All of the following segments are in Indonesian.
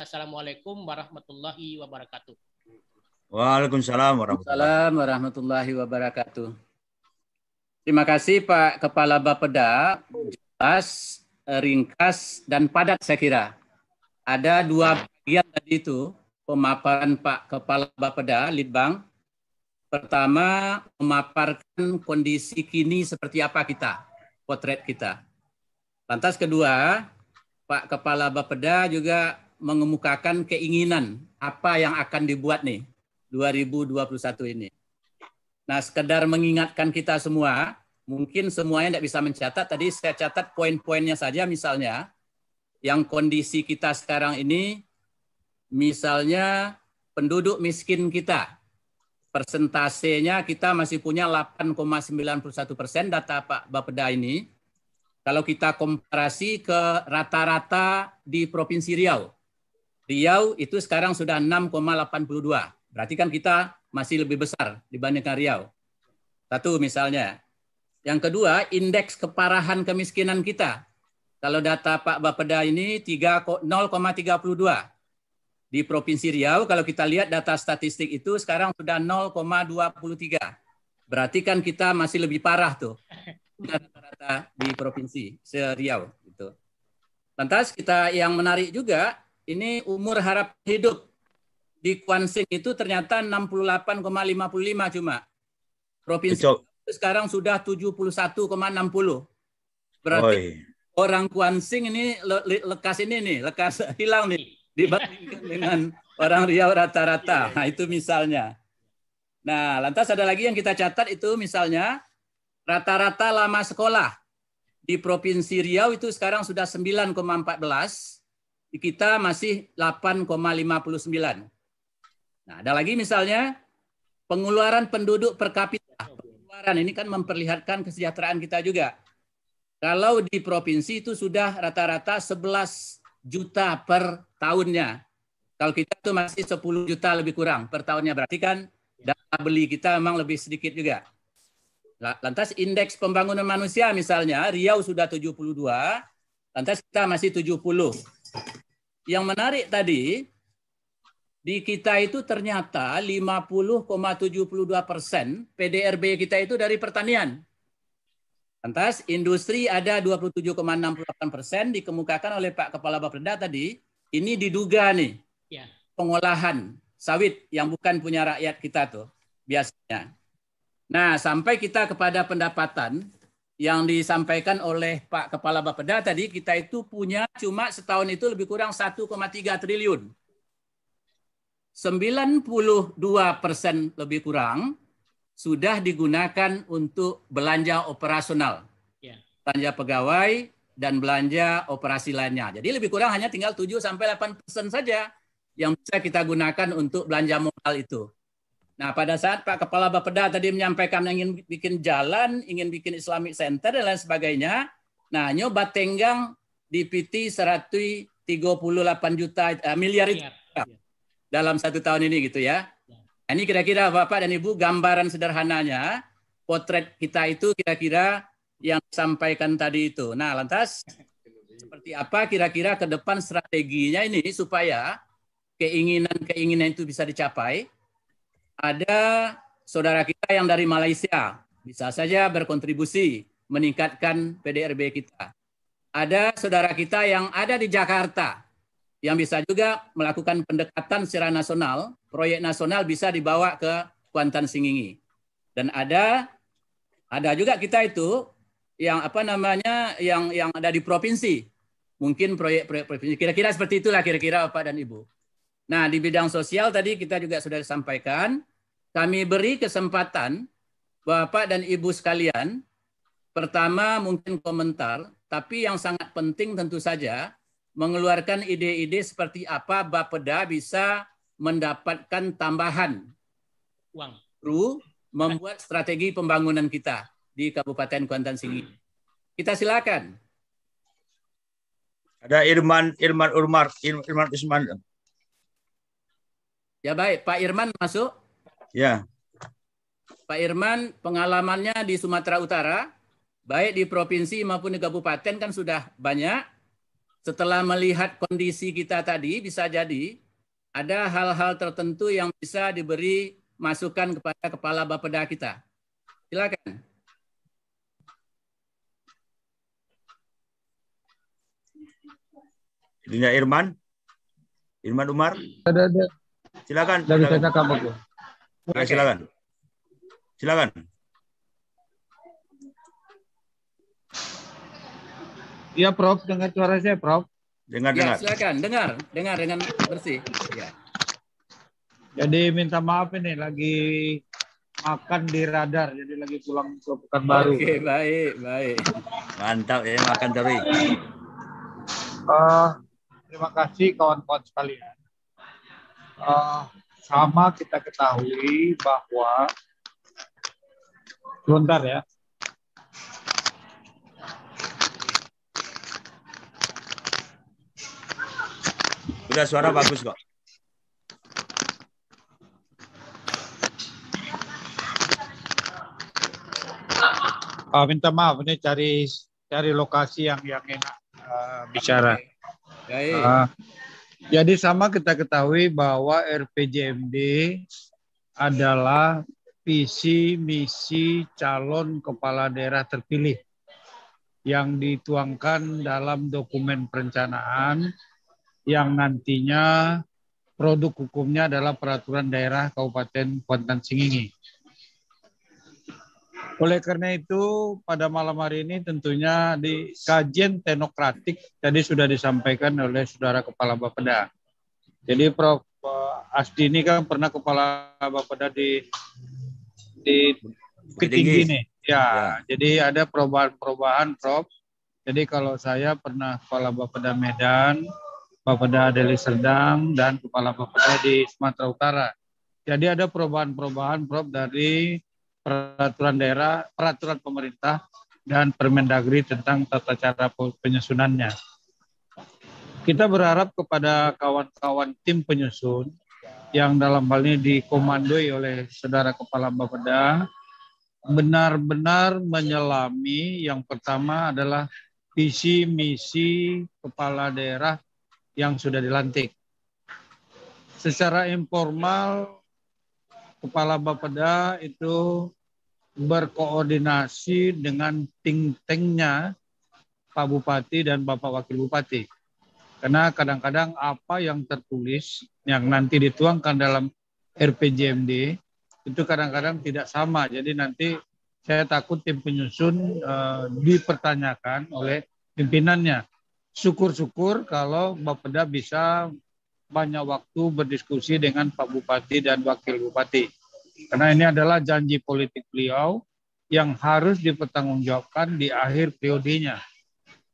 Assalamualaikum warahmatullahi wabarakatuh. Waalaikumsalam warahmatullahi wabarakatuh. Terima kasih Pak Kepala Bapeda, jelas, ringkas, dan padat saya kira. Ada dua bagian tadi itu, pemaparan Pak Kepala Bapeda, Litbang. Pertama, memaparkan kondisi kini seperti apa kita, potret kita. Lantas kedua, Pak Kepala Bapeda juga mengemukakan keinginan apa yang akan dibuat nih 2021 ini. Nah, sekedar mengingatkan kita semua, mungkin semuanya tidak bisa mencatat. Tadi saya catat poin-poinnya saja, misalnya yang kondisi kita sekarang ini, misalnya penduduk miskin kita, persentasenya kita masih punya 8,91% data Pak Bapeda ini. Kalau kita komparasi ke rata-rata di Provinsi Riau. Riau itu sekarang sudah 6,82. Berarti kan kita masih lebih besar dibandingkan Riau. Satu misalnya. Yang kedua, indeks keparahan kemiskinan kita. Kalau data Pak Bapeda ini 0,32. Di Provinsi Riau, kalau kita lihat data statistik itu sekarang sudah 0,23. Berarti kan kita masih lebih parah tuh. Rata-rata di Provinsi Riau. Gitu. Lantas kita yang menarik juga, ini umur harapan hidup di Kuansing itu ternyata 68,55 cuma. Provinsi sekarang sudah 71,60. Berarti orang Kuansing ini lekas hilang nih dibandingkan dengan orang Riau rata-rata. Nah, itu misalnya. Nah, lantas ada lagi yang kita catat itu misalnya rata-rata lama sekolah di Provinsi Riau itu sekarang sudah 9,14. Kita masih 8,59. Nah, ada lagi misalnya pengeluaran penduduk per kapita. Pengeluaran ini kan memperlihatkan kesejahteraan kita juga. Kalau di provinsi itu sudah rata-rata 11 juta per tahunnya. Kalau kita itu masih 10 juta lebih kurang per tahunnya. Berarti kan daya beli kita memang lebih sedikit juga. Lantas indeks pembangunan manusia misalnya, Riau sudah 72, lantas kita masih 70. Yang menarik tadi, di kita itu ternyata 50,72% PDRB kita itu dari pertanian. Lantas industri ada 27,68%, dikemukakan oleh Pak Kepala Bapeda tadi, ini diduga nih, pengolahan sawit yang bukan punya rakyat kita tuh, biasanya. Nah, sampai kita kepada pendapatan yang disampaikan oleh Pak Kepala Bapeda tadi, kita itu punya cuma setahun itu lebih kurang 1,3 triliun. 92% lebih kurang sudah digunakan untuk belanja operasional. Belanja pegawai dan belanja operasi lainnya. Jadi lebih kurang hanya tinggal 7-8% saja yang bisa kita gunakan untuk belanja modal itu. Nah, pada saat Pak Kepala Bapeda tadi menyampaikan ingin bikin jalan, ingin bikin Islamic Center dan lain sebagainya, nah nyoba tenggang di PT 138 miliar itu dalam 1 tahun ini gitu ya. Nah, ini kira-kira Bapak dan Ibu gambaran sederhananya, potret kita itu kira-kira yang disampaikan tadi itu. Nah, lantas seperti apa kira-kira ke depan strateginya ini supaya keinginan-keinginan itu bisa dicapai? Ada saudara kita yang dari Malaysia, bisa saja berkontribusi meningkatkan PDRB kita. Ada saudara kita yang ada di Jakarta, yang bisa juga melakukan pendekatan secara nasional, proyek nasional bisa dibawa ke Kuantan Singingi. Dan ada juga kita itu yang yang ada di provinsi, mungkin proyek-proyek provinsi. Kira-kira seperti itulah kira-kira Bapak dan Ibu. Nah, di bidang sosial tadi kita juga sudah sampaikan, kami beri kesempatan Bapak dan Ibu sekalian, pertama mungkin komentar, tapi yang sangat penting tentu saja mengeluarkan ide-ide seperti apa Bapeda bisa mendapatkan tambahan uang membuat strategi pembangunan kita di Kabupaten Kuantan Singingi. Kita silakan. Ada Irman Usman. Ya baik, Pak Irman masuk. Ya. Pak Irman pengalamannya di Sumatera Utara, baik di provinsi maupun di kabupaten kan sudah banyak. setelah melihat kondisi kita tadi, bisa jadi ada hal-hal tertentu yang bisa diberi masukan kepada Kepala Bapeda kita. Silakan. Itunya Irman Umar. Ada. Silakan. Dari saya cakap aku. Ya, silakan. Silakan. Iya, Prof, dengar suara saya, Prof. Dengar. Silakan, dengar dengan bersih. Ya. Jadi minta maaf ini lagi makan di radar, jadi lagi pulang ke Pekanbaru. Oke, baik. Mantap ya, makan terus. Terima kasih kawan-kawan sekalian. Sama kita ketahui bahwa sebentar ya. Udah, suara bagus kok. Minta maaf ini cari lokasi yang enak bicara. Jadi sama kita ketahui bahwa RPJMD adalah visi misi calon kepala daerah terpilih yang dituangkan dalam dokumen perencanaan yang nantinya produk hukumnya adalah Peraturan Daerah Kabupaten Kuantan Singingi. Oleh karena itu, pada malam hari ini tentunya di kajian teknokratik tadi sudah disampaikan oleh Saudara Kepala Bapeda. Jadi Prof. Asdi ini kan pernah Kepala Bapeda di Bukit Tinggi nih. Ya, jadi ada perubahan-perubahan, Prof. Jadi kalau saya pernah Kepala Bapeda Medan, Bapeda Deli Serdang, dan Kepala Bapeda di Sumatera Utara. Jadi ada perubahan-perubahan, Prof, dari peraturan daerah, peraturan pemerintah, dan Permendagri tentang tata cara penyusunannya. Kita berharap kepada kawan-kawan tim penyusun yang dalam hal ini dikomandoi oleh Saudara Kepala Bapeda benar-benar menyelami yang pertama adalah visi misi kepala daerah yang sudah dilantik. Secara informal, Kepala Bapeda itu berkoordinasi dengan think-tanknya Pak Bupati dan Bapak Wakil Bupati. Karena kadang-kadang apa yang tertulis, yang nanti dituangkan dalam RPJMD, itu kadang-kadang tidak sama. Jadi nanti saya takut tim penyusun dipertanyakan oleh pimpinannya. Syukur-syukur kalau Bapeda bisa banyak waktu berdiskusi dengan Pak Bupati dan Wakil Bupati. Karena ini adalah janji politik beliau yang harus dipertanggungjawabkan di akhir periodenya,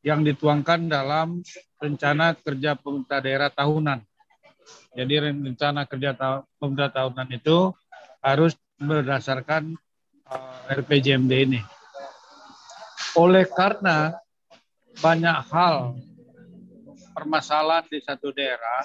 yang dituangkan dalam rencana kerja pemerintah daerah tahunan. Jadi rencana kerja pemerintah tahunan itu harus berdasarkan RPJMD ini. Oleh karena banyak hal permasalahan di satu daerah,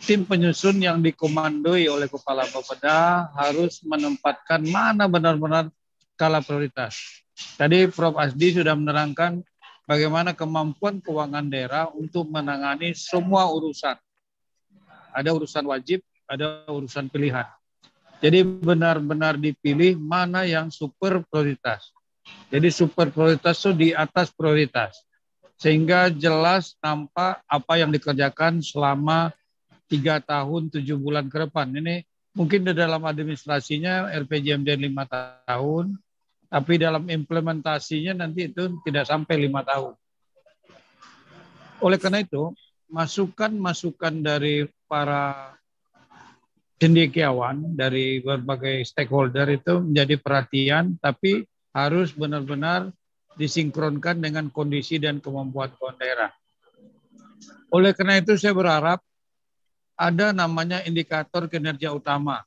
tim penyusun yang dikomandoi oleh Kepala Bapeda harus menempatkan mana benar-benar skala prioritas. Tadi Prof. Asdi sudah menerangkan bagaimana kemampuan keuangan daerah untuk menangani semua urusan. Ada urusan wajib, ada urusan pilihan. Jadi benar-benar dipilih mana yang super prioritas. Jadi super prioritas itu di atas prioritas. Sehingga jelas nampak apa yang dikerjakan selama 3 tahun 7 bulan ke depan. Ini mungkin di dalam administrasinya RPJMD 5 tahun, tapi dalam implementasinya nanti itu tidak sampai 5 tahun. Oleh karena itu, masukan-masukan dari para cendekiawan, dari berbagai stakeholder itu menjadi perhatian, tapi harus benar-benar disinkronkan dengan kondisi dan kemampuan daerah. Oleh karena itu saya berharap ada namanya indikator kinerja utama.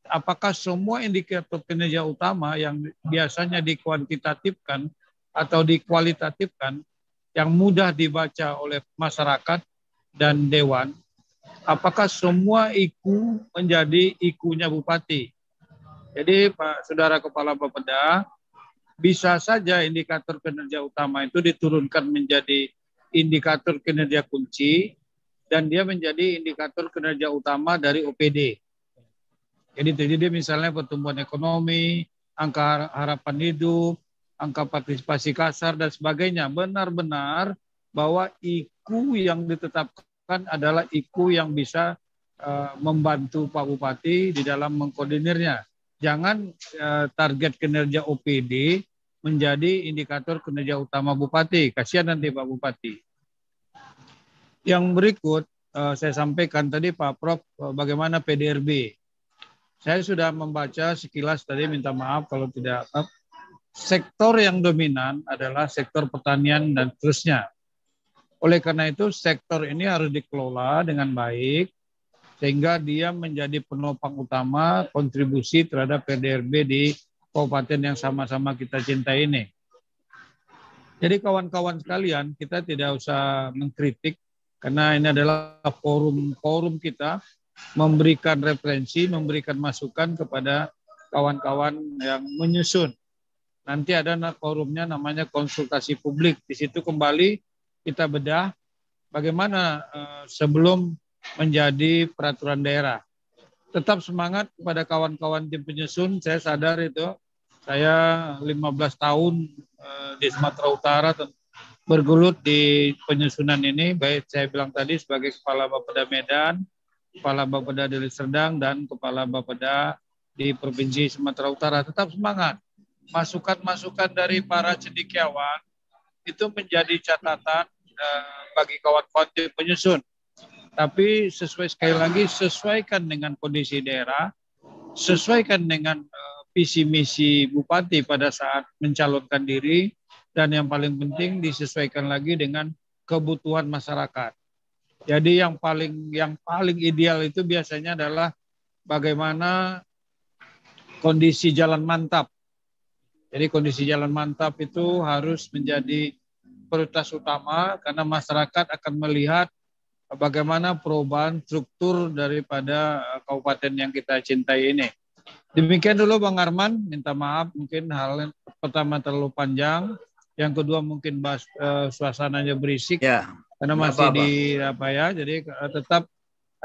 Apakah semua indikator kinerja utama yang biasanya dikuantitatifkan atau dikualitatifkan yang mudah dibaca oleh masyarakat dan dewan, apakah semua IKU menjadi IKU-nya Bupati? Jadi Pak Saudara Kepala Bapeda, bisa saja indikator kinerja utama itu diturunkan menjadi indikator kinerja kunci dan dia menjadi indikator kinerja utama dari OPD. Jadi dia misalnya pertumbuhan ekonomi, angka harapan hidup, angka partisipasi kasar dan sebagainya. Benar-benar bahwa IKU yang ditetapkan adalah IKU yang bisa membantu Pak Bupati di dalam mengkoordinirnya. Jangan target kinerja OPD menjadi indikator kinerja utama Bupati. Kasihan nanti Pak Bupati. Yang berikut saya sampaikan tadi Pak Prof, bagaimana PDRB. Saya sudah membaca sekilas tadi, minta maaf kalau tidak. Sektor yang dominan adalah sektor pertanian dan terusnya. Oleh karena itu sektor ini harus dikelola dengan baik sehingga dia menjadi penopang utama kontribusi terhadap PDRB di kabupaten yang sama-sama kita cintai ini. Jadi kawan-kawan sekalian, kita tidak usah mengkritik karena ini adalah forum kita memberikan referensi, memberikan masukan kepada kawan-kawan yang menyusun. Nanti ada forumnya namanya konsultasi publik. Di situ kembali kita bedah bagaimana sebelum menjadi peraturan daerah. Tetap semangat kepada kawan-kawan tim penyusun. Saya sadar itu. Saya 15 tahun di Sumatera Utara bergelut di penyusunan ini. Baik saya bilang tadi sebagai Kepala Bapeda Medan, Kepala Bapeda Deli Serdang, dan Kepala Bapeda di Provinsi Sumatera Utara. Tetap semangat. Masukan-masukan dari para cendekiawan itu menjadi catatan bagi kawan-kawan tim penyusun. Tapi sekali lagi sesuaikan dengan kondisi daerah, sesuaikan dengan visi misi Bupati pada saat mencalonkan diri, dan yang paling penting disesuaikan lagi dengan kebutuhan masyarakat. Jadi yang paling ideal itu biasanya adalah bagaimana kondisi jalan mantap. Jadi kondisi jalan mantap itu harus menjadi prioritas utama karena masyarakat akan melihat bagaimana perubahan struktur daripada kabupaten yang kita cintai ini. Demikian dulu Bang Arman, minta maaf mungkin hal yang pertama terlalu panjang, yang kedua mungkin suasananya berisik ya, karena masih di apa ya, jadi tetap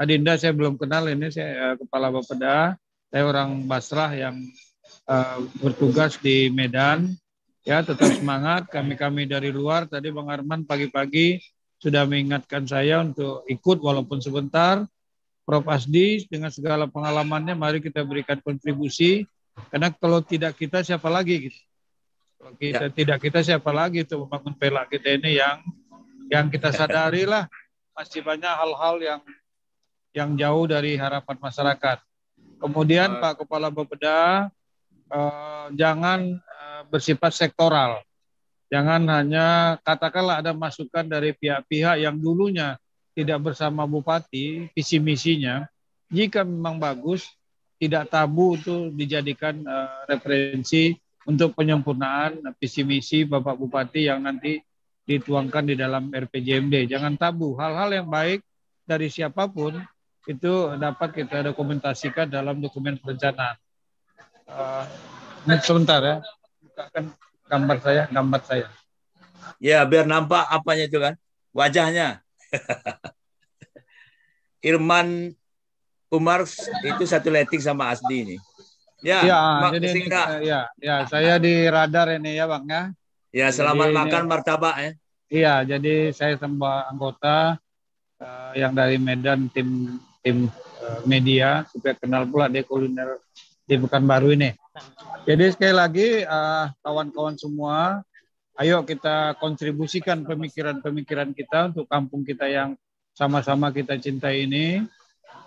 Adinda saya belum kenal, ini saya Kepala Bapeda, saya orang Basrah yang bertugas di Medan. Ya, tetap semangat, kami dari luar. Tadi Bang Arman pagi-pagi sudah mengingatkan saya untuk ikut walaupun sebentar. Prof Asdi dengan segala pengalamannya mari kita berikan kontribusi, karena kalau tidak kita siapa lagi gitu. Kalau kita tidak kita siapa lagi itu membangun pelak kita ini yang kita sadari lah masih banyak hal-hal yang jauh dari harapan masyarakat. Kemudian Pak Kepala Bapeda jangan bersifat sektoral. Jangan hanya katakanlah ada masukan dari pihak-pihak yang dulunya tidak bersama Bupati, visi misinya, jika memang bagus, tidak tabu itu dijadikan referensi untuk penyempurnaan visi misi Bapak Bupati yang nanti dituangkan di dalam RPJMD. Jangan tabu, hal-hal yang baik dari siapapun itu dapat kita dokumentasikan dalam dokumen perencanaan. Sebentar ya, bukakan gambar saya. Ya, biar nampak apanya itu kan, wajahnya. Irman Umar itu satu leting sama Asdi ini. Ya, jadi ini, saya di radar ini ya Bang ya. Ya, selamat jadi makan martabak ya. Iya, jadi saya sama anggota yang dari Medan tim media supaya kenal pula di kuliner di Pekanbaru ini. Jadi sekali lagi kawan-kawan semua, ayo kita kontribusikan pemikiran-pemikiran kita untuk kampung kita yang sama-sama kita cintai ini.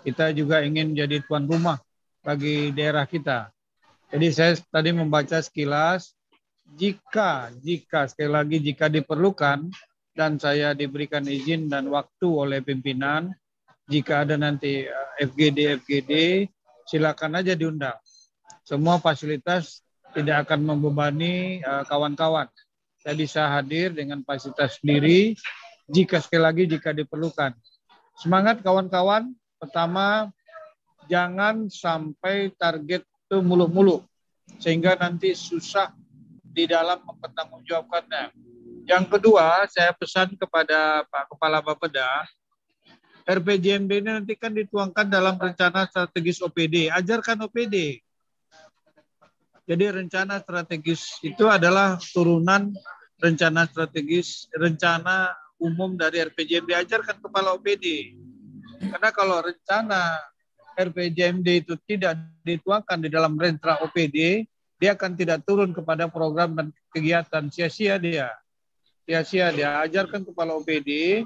Kita juga ingin menjadi tuan rumah bagi daerah kita. Jadi saya tadi membaca sekilas, jika sekali lagi jika diperlukan dan saya diberikan izin dan waktu oleh pimpinan, jika ada nanti FGD, silakan aja diundang. Semua fasilitas tidak akan membebani kawan-kawan. Saya bisa hadir dengan fasilitas sendiri jika sekali lagi jika diperlukan. Semangat kawan-kawan. Pertama, jangan sampai target itu muluk-muluk sehingga nanti susah di dalam mempertanggungjawabkannya. Yang kedua, saya pesan kepada Pak Kepala Bapeda, RPJMD ini nanti kan dituangkan dalam rencana strategis OPD. Ajarkan OPD. Jadi rencana strategis itu adalah turunan rencana strategis, rencana umum dari RPJMD. Ajarkan kepala OPD. Karena kalau rencana RPJMD itu tidak dituangkan di dalam rentra OPD, dia akan tidak turun kepada program dan kegiatan. Sia-sia dia. Sia-sia dia. Ajarkan kepala OPD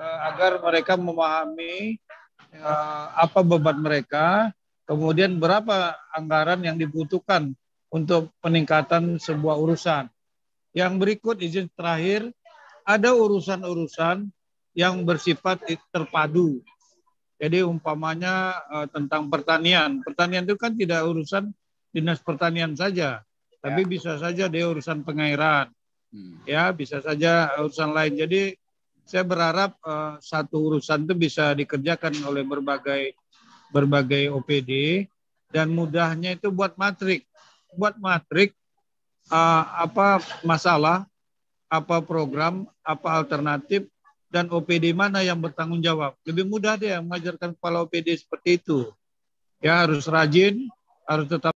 agar mereka memahami apa beban mereka, kemudian berapa anggaran yang dibutuhkan untuk peningkatan sebuah urusan. Yang berikut izin terakhir, ada urusan-urusan yang bersifat terpadu. Jadi umpamanya tentang pertanian. Pertanian itu kan tidak urusan dinas pertanian saja, tapi bisa saja dia urusan pengairan. Ya, bisa saja urusan lain. Jadi saya berharap satu urusan itu bisa dikerjakan oleh berbagai OPD, dan mudahnya itu buat matrik. Buat matrik apa masalah, apa program, apa alternatif, dan OPD mana yang bertanggung jawab. Lebih mudah dia mengajarkan kepala OPD seperti itu. Ya, harus rajin, harus tetap